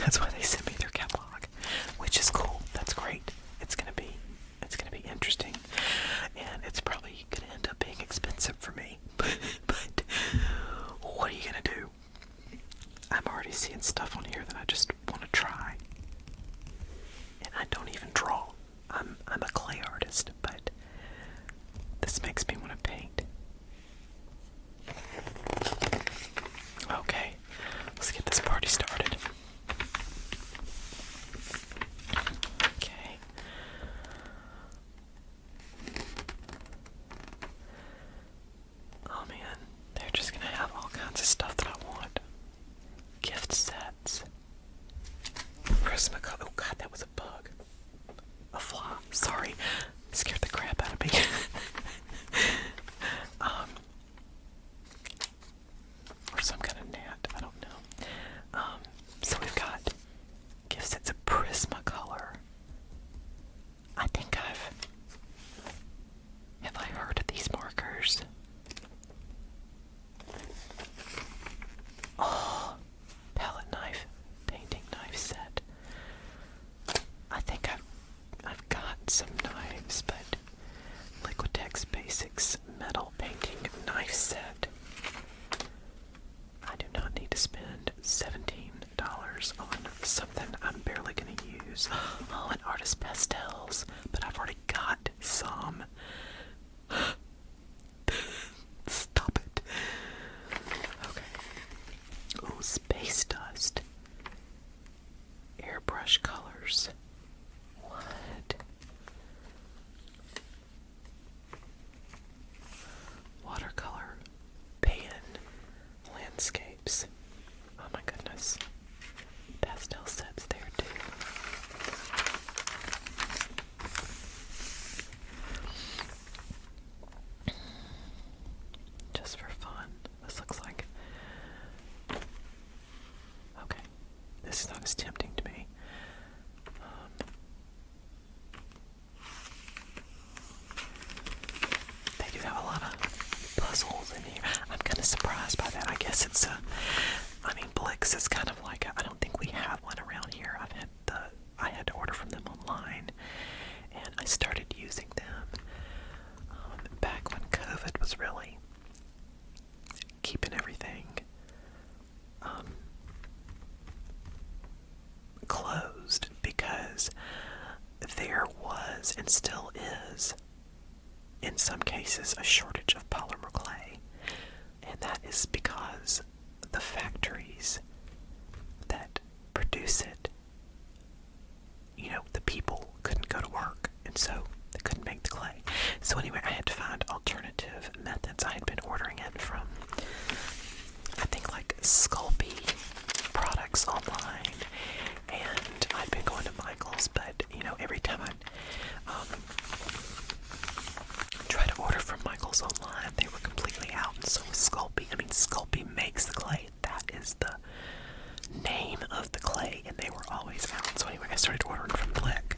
That's why they sent me their catalog, which is cool. That's great. It's gonna be interesting, and it's probably gonna end up being expensive for me. But what are you gonna do? I'm already seeing stuff on here that I just want to try, and I don't even draw. I'm a clay artist, but this makes me want to paint. Okay, let's get this party started. Okay. Oh man, they're just gonna have all kinds of stuff that I want. Gift sets. Prismacolor. Oh god, that was a bug. A fly. Sorry. Scared the crap out of me. Or some kind of gnat. I don't know. So we've got gift sets of Prismacolor. I think have I heard of these markers? Oh, palette knife, painting knife set. I think I've got some knives, but Liquitex Basics metal painting knife set. I do not need to spend $17 on something I'm barely going to use. Oh, and artist pastels, but I've already got some. Stop it. Okay. Ooh, space dust. Airbrush colors. What? Watercolor. Pan. Landscapes. Oh my goodness. Pastel sets there too. Just for fun. This looks like... Okay. This is not as tempting to me. They do have a lot of puzzles in here. I'm kind of surprised by that. I guess it's I mean, Blick's is kind of like I don't think we have one around here. I had to order from them online, and I started using them back when COVID was really keeping everything closed, because there was and still is in some cases a shortage of polymer clay, and that is because the factories that produce it, the people couldn't go to work, and so they couldn't make the clay. So anyway, I had to find alternative methods. I had been ordering it from, I think, like Sculpey products online, and I'd been going to Michael's, but every time I try to order from Michael's online, they were completely out, and so was Sculpey. I mean, Sculpey makes the clay. That is the name of the clay, and they were always out. So anyway, I started ordering from Blick,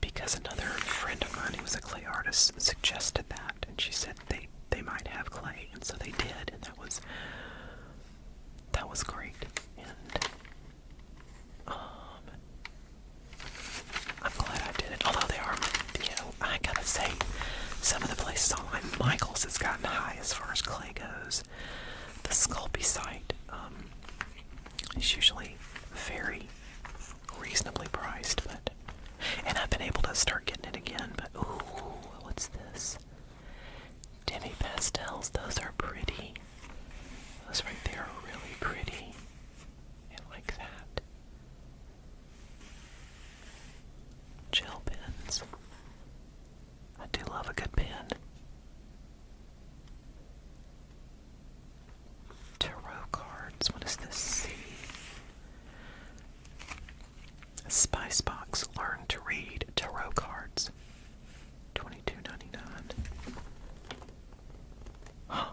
because another friend of mine who was a clay artist suggested that, and she said they might have clay, and so they did, and that was great. And I'm glad I did it. Although they are, I gotta say, some of the places online, Michael's has gotten high as far as clay goes. The Sculpey site is usually very reasonably priced, and I've been able to start getting it again. But ooh, what's this? Demi pastels. Those are pretty. Those right there are really pretty. And like that. Gel pens. I do love a good pen. Tarot cards. What does this see? A spice box. Learn to read tarot cards. $22.99. Huh.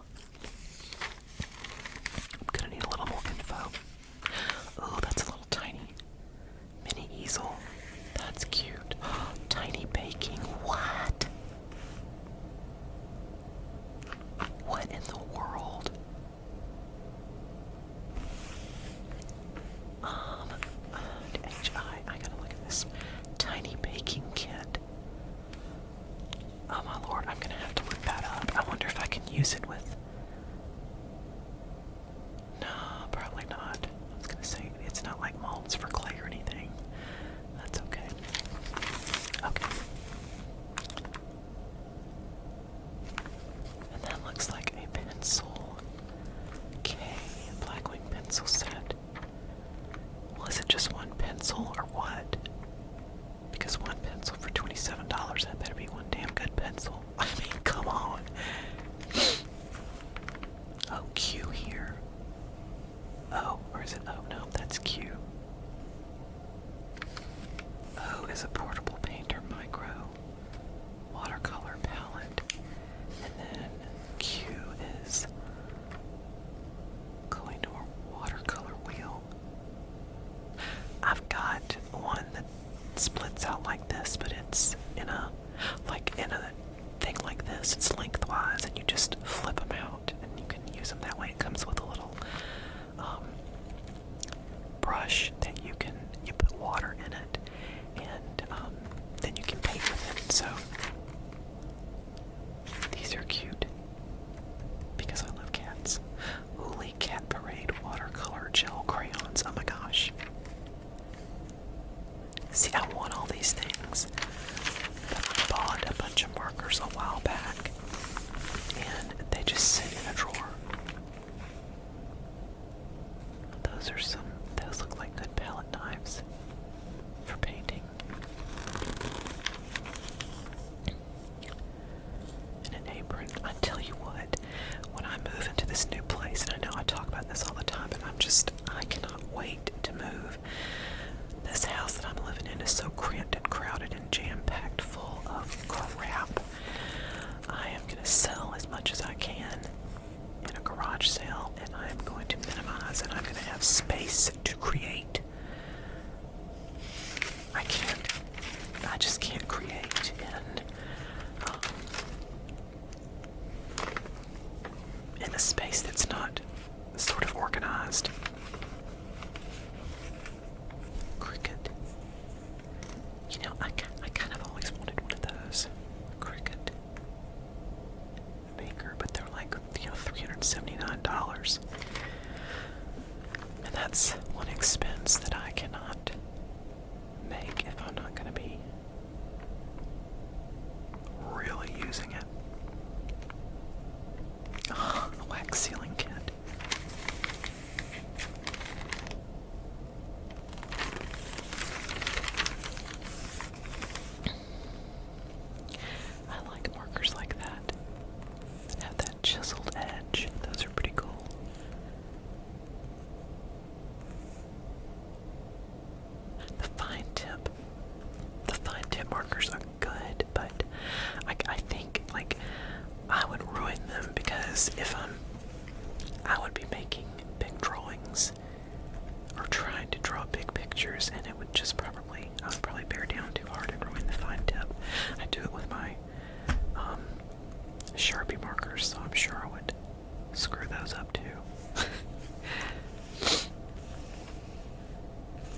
I'm gonna need a little more info. Oh, that's a little tiny mini easel. That's cute. Tiny baking. What? just one pencil or what? Because one pencil for $27, that better be one damn good pencil. I mean, come on. Oh, Q here. O, or is it O? No, that's Q. O is a portable painter micro watercolor palette. And then Q is Koh-i-Noor watercolor wheel. I've got one that splits out like this, but it's in a thing like this. It's lengthwise, and you just flip them out, and you can use them that way. It comes with a little brush that you put water in it, and then you can paint with it. So these are cute because I love cats. Holy Cat Parade watercolor gel crayons. Oh my gosh. See, I want all these things, but I bought a bunch of markers a while back, and they just sit in a drawer. Those look like good palette knives for painting. And an apron. I tell you what, when I move into this new place, and I know I talk about this all the time, but I cannot wait to move. This house that I'm living in is so cramped and crowded and jam-packed full of crap. I am going to sell as much as I can in a garage sale, and I am going to minimize, and I'm going to have space to create. I just can't create in a space that's not sort of organized. Cricut. You know, I kind of always wanted one of those. Cricut Maker, but they're like, $379. And that's one expense that I cannot make if I'm not going to be really using it. Oh, a wax sealing kit. I like markers like that have that chiseled edge. Those are pretty cool. The fine tip markers are good, but I think I would ruin them, because I would be making big drawings or trying to draw big pictures, and it would just I would probably bear down too hard and ruin the fine tip. I do it with my Sharpie markers, so I'm sure I would screw those up too.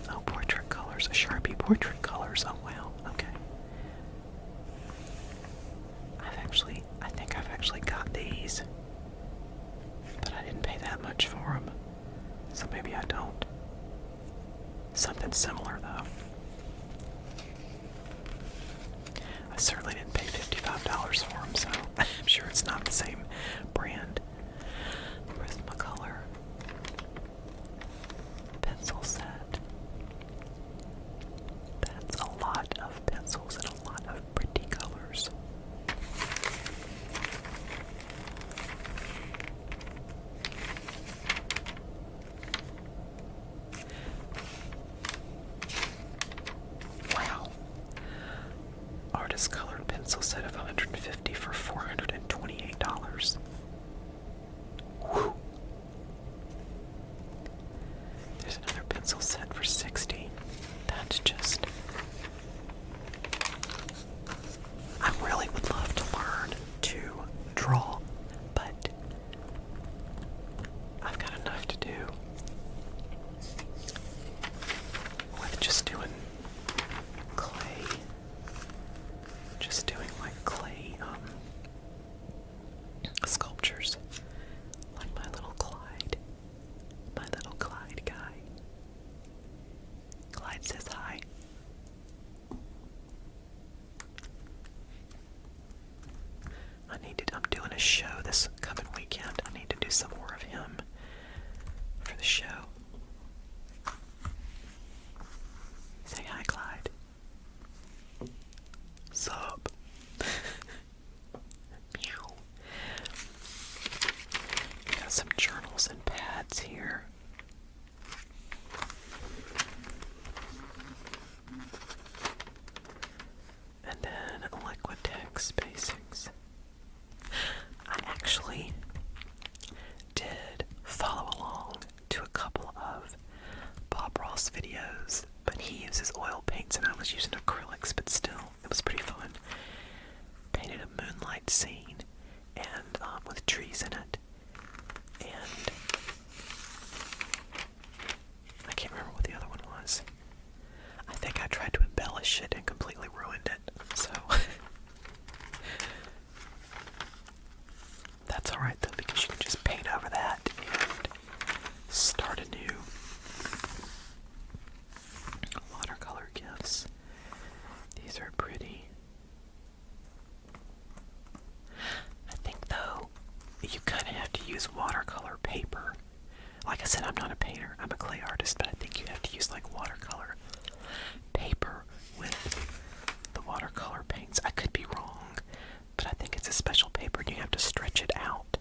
Oh, portrait colors. Sharpie portrait colors. Oh, wow. Okay. I think I've actually got these, but I didn't pay that much for them, so maybe I don't. Something similar, though. I certainly didn't pay $55 for them, so I'm sure it's not the same brand. Prismacolor pencil set. That's a lot of pencils and a lot of pretty colors. Wow. Artist colored pencil set of 150 for $428. Whew. There's another pencil set for $60. That's just... I really would love to learn to draw, but I've got enough to do with just doing clay. Just doing like clay sculptures, like my little Clyde guy. Clyde says hi. I'm doing a show this coming weekend. I need to do some more of him for the show. weeks, but still, it was pretty fun. Painted a moonlight scene, and with trees in it, and I can't remember what the other one was. I think I tried to embellish it and completely ruined it, so that's alright though, because you can just paint over that and start anew. Watercolor gifts. These are pretty. I think though, you kind of have to use watercolor paper. Like I said, I'm not a painter, I'm a clay artist, but I think you have to use like watercolor paper with the watercolor paints. I could be wrong, but I think it's a special paper and you have to stretch it out.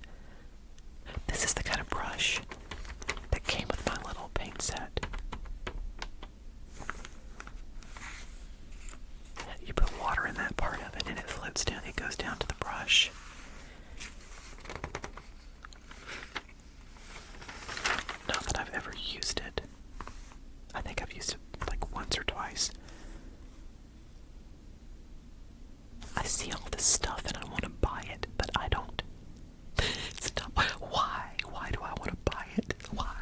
This is the kind of brush that came with my little paint set. You put water in that part of it and it floats down, it goes down to the brush. Not that I've ever used it. I think I've used it like once or twice. I see all this stuff and I want to buy it, but I don't. Stop. Why? Why do I want to buy it? Why?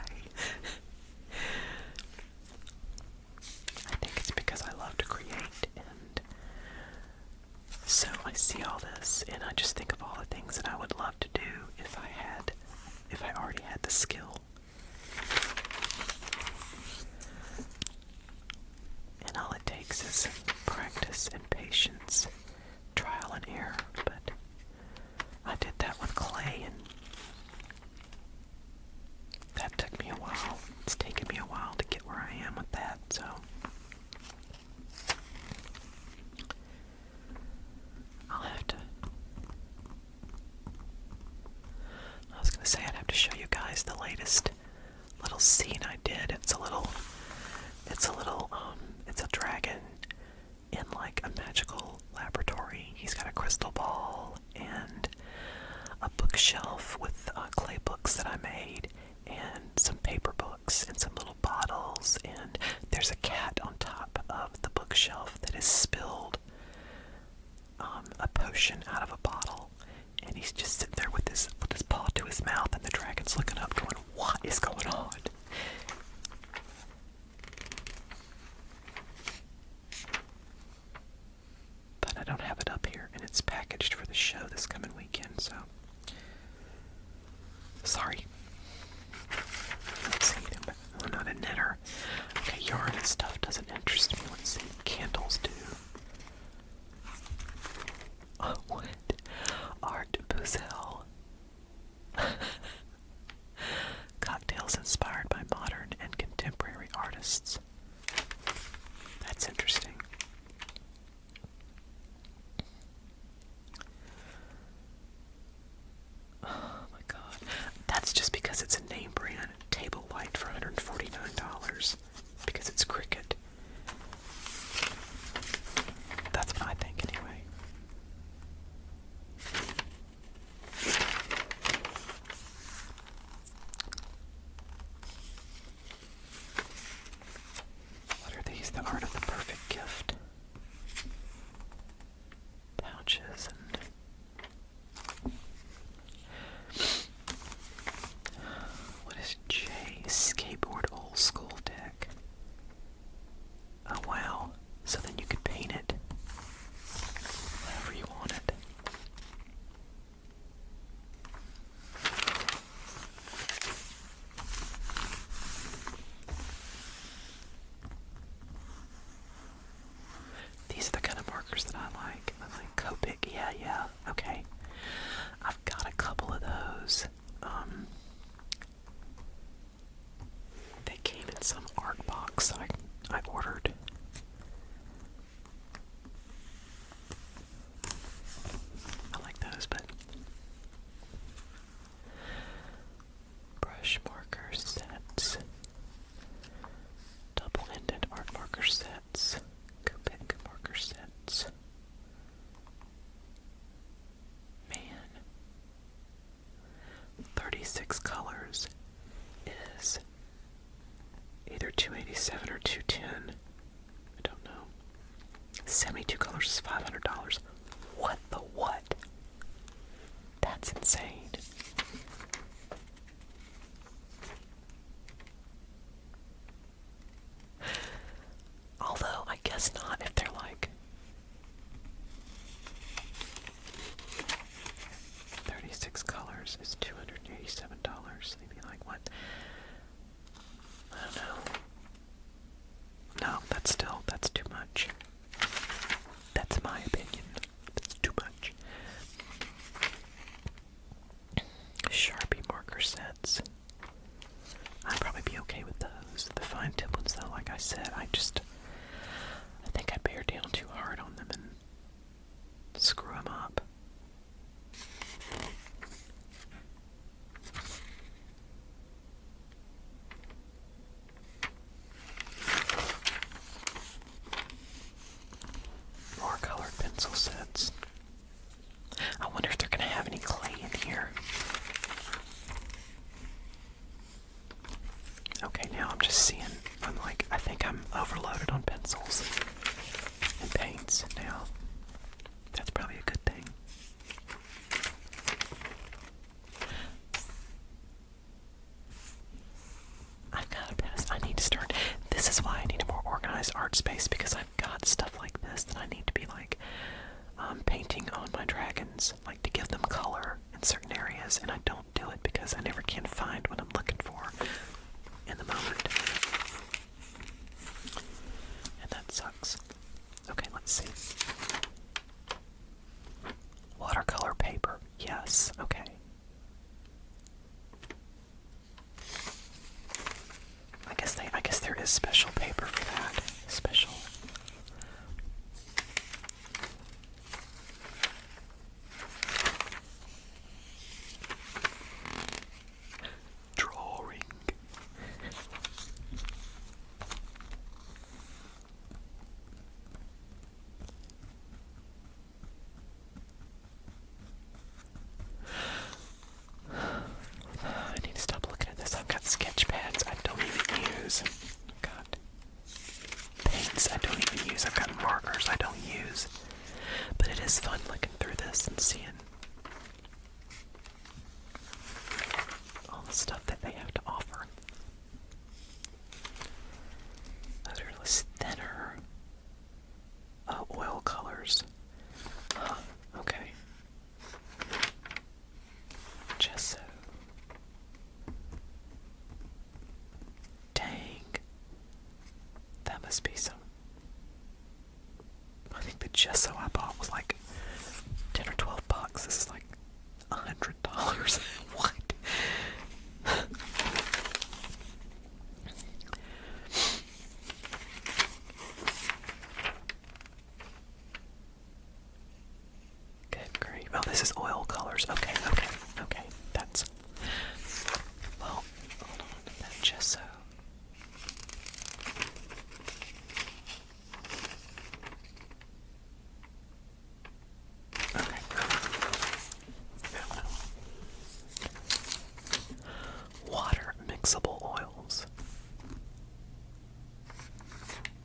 I think it's because I love to create, and so I see all this and I just think of all the things that I would love to do if I already had the skill. And all it takes is practice and patience, trial and error, but I did that with clay and that took me a while. It's taken me a while to get where I am with that, so I was gonna say I'd have to show you guys the latest little scene I did. It's a dragon in like a magical laboratory. He's got a crystal ball and a bookshelf with clay books that I made, and some paper books and some little bottles, and there's a cat on top of the bookshelf that has spilled a potion out of a bottle, and he's just sitting there with his paw to his mouth, and the dragon's looking up going, what is going on? But I don't have it up here, and it's packaged for the show this coming weekend, so sorry. Let's see, I'm not a knitter. Okay, yarn and stuff doesn't interest me. Let's see, candles do. Oh, what? Art Basel. Cocktails inspired by modern and contemporary artists. That's interesting. Oh my god. That's just because it's a name brand table light for $149. Because it's Cricut. That's what I think anyway. What are these? The Art of the Perfect Gift. Pouches and what is J? Skateboard old school deck. Oh wow. So then you could paint it however you want it. These are the kind of markers that I like. I like Copic. Yeah. Okay. I've got a couple of those. They came in some art box that I ordered. I like those, but brush marker sets, double-ended art marker sets, Copic marker sets. Man, 36 colors is either $287 or $210. I don't know. 72 colors is $500. What the what? That's insane. Although, I guess not if they're like 36 colors is $287. They'd be like, what? I don't know. No, that's too much. That's my opinion. That's too much. Sharpie marker sets. I'd probably be okay with those. The fine tip ones, though, like I said, I think I bear down too hard on them and screw them up. More colored pencil sets. I wonder if they're going to have any clay in here. Okay, now I'm just seeing, I think I'm overloaded on pencils and paints now. That's probably a good thing. I've got to pass. I need to start. This is why I need a more organized art space, because I've got stuff like this that I need to be painting on my dragons, to give them color in certain areas, and I don't do it because I never can find what I'm looking for in the moment. And that sucks. Okay, let's see. Watercolor paper. Yes, okay. I guess there is special paper for that. Special. Drawing. I need to stop looking at this. I've got sketch pads I don't even use. God. Paints I don't even use. I've got markers I don't use. But it is fun looking through this and seeing all the stuff that they have to offer. Those are less thinner oil colors. Huh, okay. Gesso. Dang. That must be some. I think the gesso I bought was like 10 or 12 bucks. This is like $100. What? Good grief. Oh, this is oil colors. Okay. That's. Well, hold on. That gesso. Okay. Water mixable oils.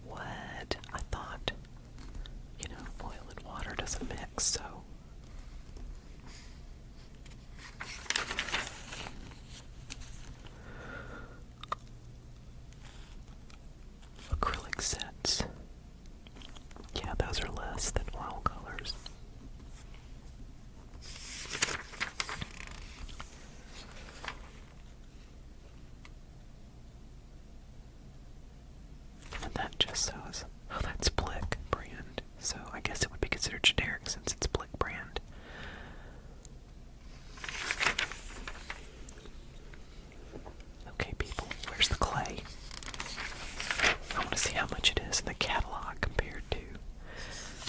What? I thought, oil and water doesn't mix, so. Acrylic sets. Yeah, those are less than oil colors. And that gesso is, that's Blick brand. So I guess it would be considered generic since it's Blick brand. Okay, people, where's the clay? I want to see how much it is in the catalog compared to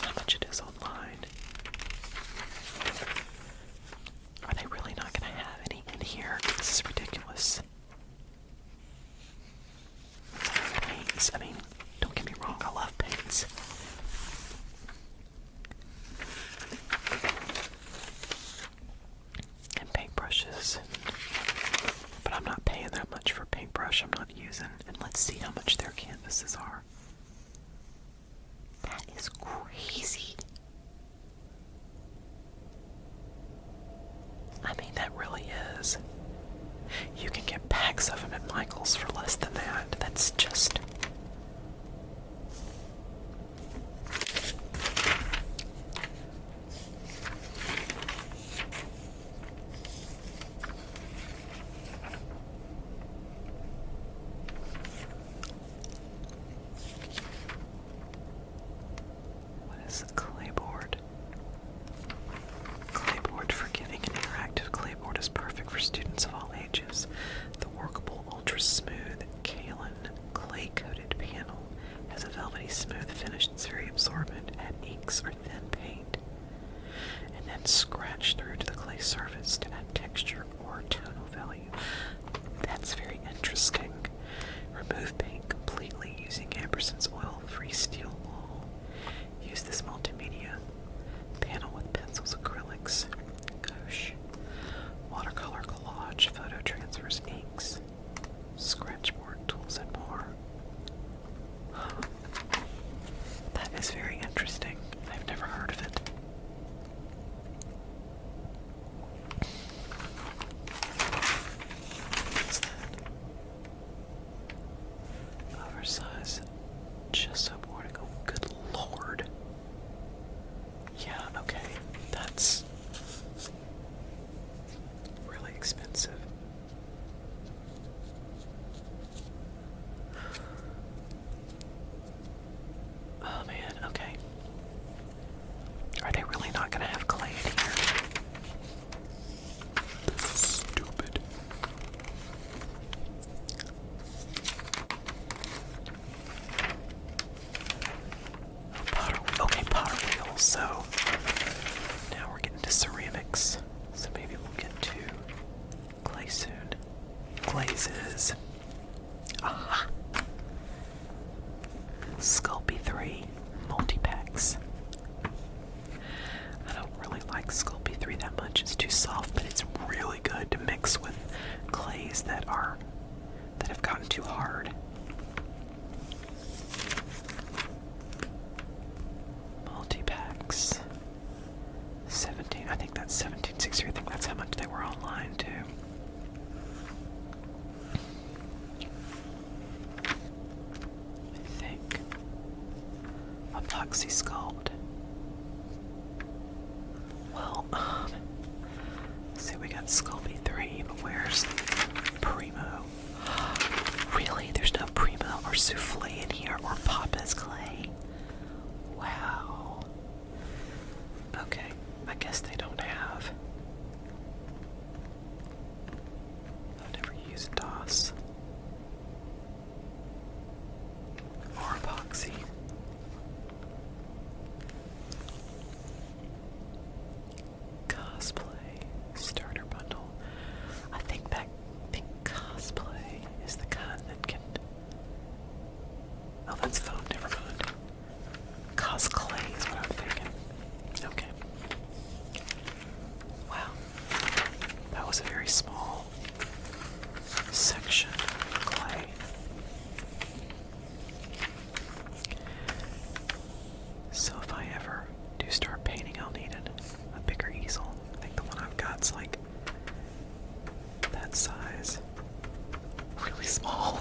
how much it is online. Are they really not going to have any in here? This is ridiculous. Paints. I mean, don't get me wrong, I love paints. And paintbrushes. But I'm not paying that much for a paintbrush I'm not using. And let's see how much their canvases are. That is crazy. smooth finish. It's very absorbent. Add inks or thin paint, and then scratch through to the clay surface to add texture or tonal value. That's very interesting. Remove paint completely using Amberson's oil-free steel wool. Use this multimedia panel with pencils, acrylics, gouache, watercolor collage, photo transfers, inks, scratchboard tools, and more. That is very interesting. I've never heard of it. What's that? Oversized gesso boarding. Oh, good lord. Yeah, okay. That's really expensive. Oh man, okay. Are they really not gonna have clay in here? This is stupid. Okay, potter wheels, so now we're getting to ceramics. So maybe we'll get to clay soon. Glazes. Aha! Sculpey 3 multi-packs. I don't really like Sculpey 3 that much. It's too soft, but it's really good to mix with clays that have gotten too hard. Multi-packs. 17. I think that's 17.60. I think that's how much they were online too. I think. Epoxy sculpt. Well, see, we got Sculpey 3, but where's Primo? Really? There's no Primo or Souffle in here or Papa's clay? Wow. Okay, I guess they don't have. I've never used DOS or epoxy. Cosplay starter bundle. I think cosplay is the kind that can. Oh, that's foam. Never mind. Cosplay is what I'm thinking. Okay. Wow. That was a very small section of clay. So if I ever do start painting, I'll need a bigger easel. I think the one I've got's like that size. Really small.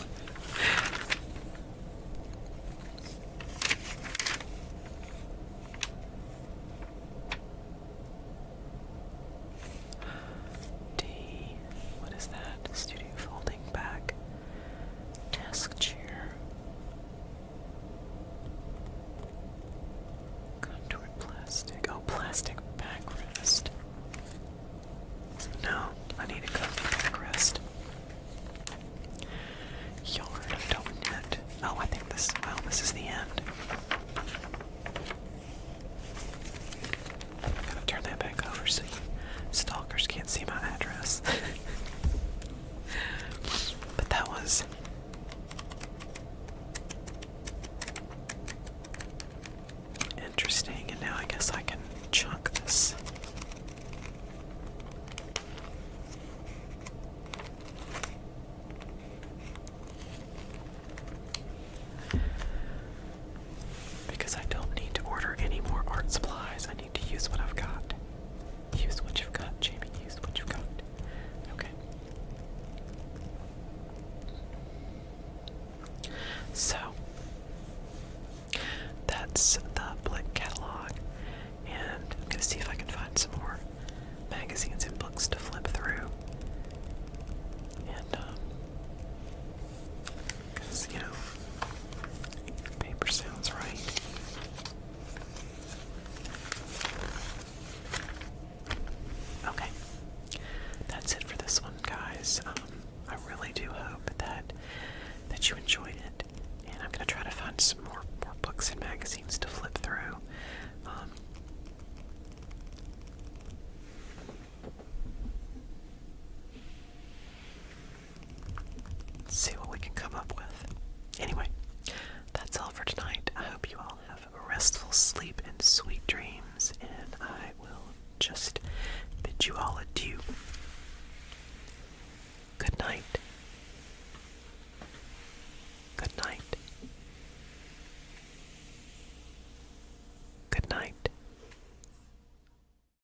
What is that? Studio folding back desk chair. Contoured plastic. Oh, plastic backrest. No, I need a comfy backrest. Yarn, I don't knit. Oh, I think this, well, this is the end. I'm gonna turn that back over so you stalkers can't see my address. But that was interesting, and now I guess I can chunk this. Because I don't need to order any more art supplies. I need to use what I've got. Use what you've got, Jamie. Use what you've got. Okay. So, that's the Blick catalog, and I'm going to see if I can find some more magazines and books to flip through. And, because, you know, paper sounds right. Okay, that's it for this one, guys. I really do hope that you enjoyed it, and I'm gonna try to find some more books magazines to flip through. See what we can come up with. Anyway, that's all for tonight. I hope you all have a restful sleep and sweet dreams, and I will just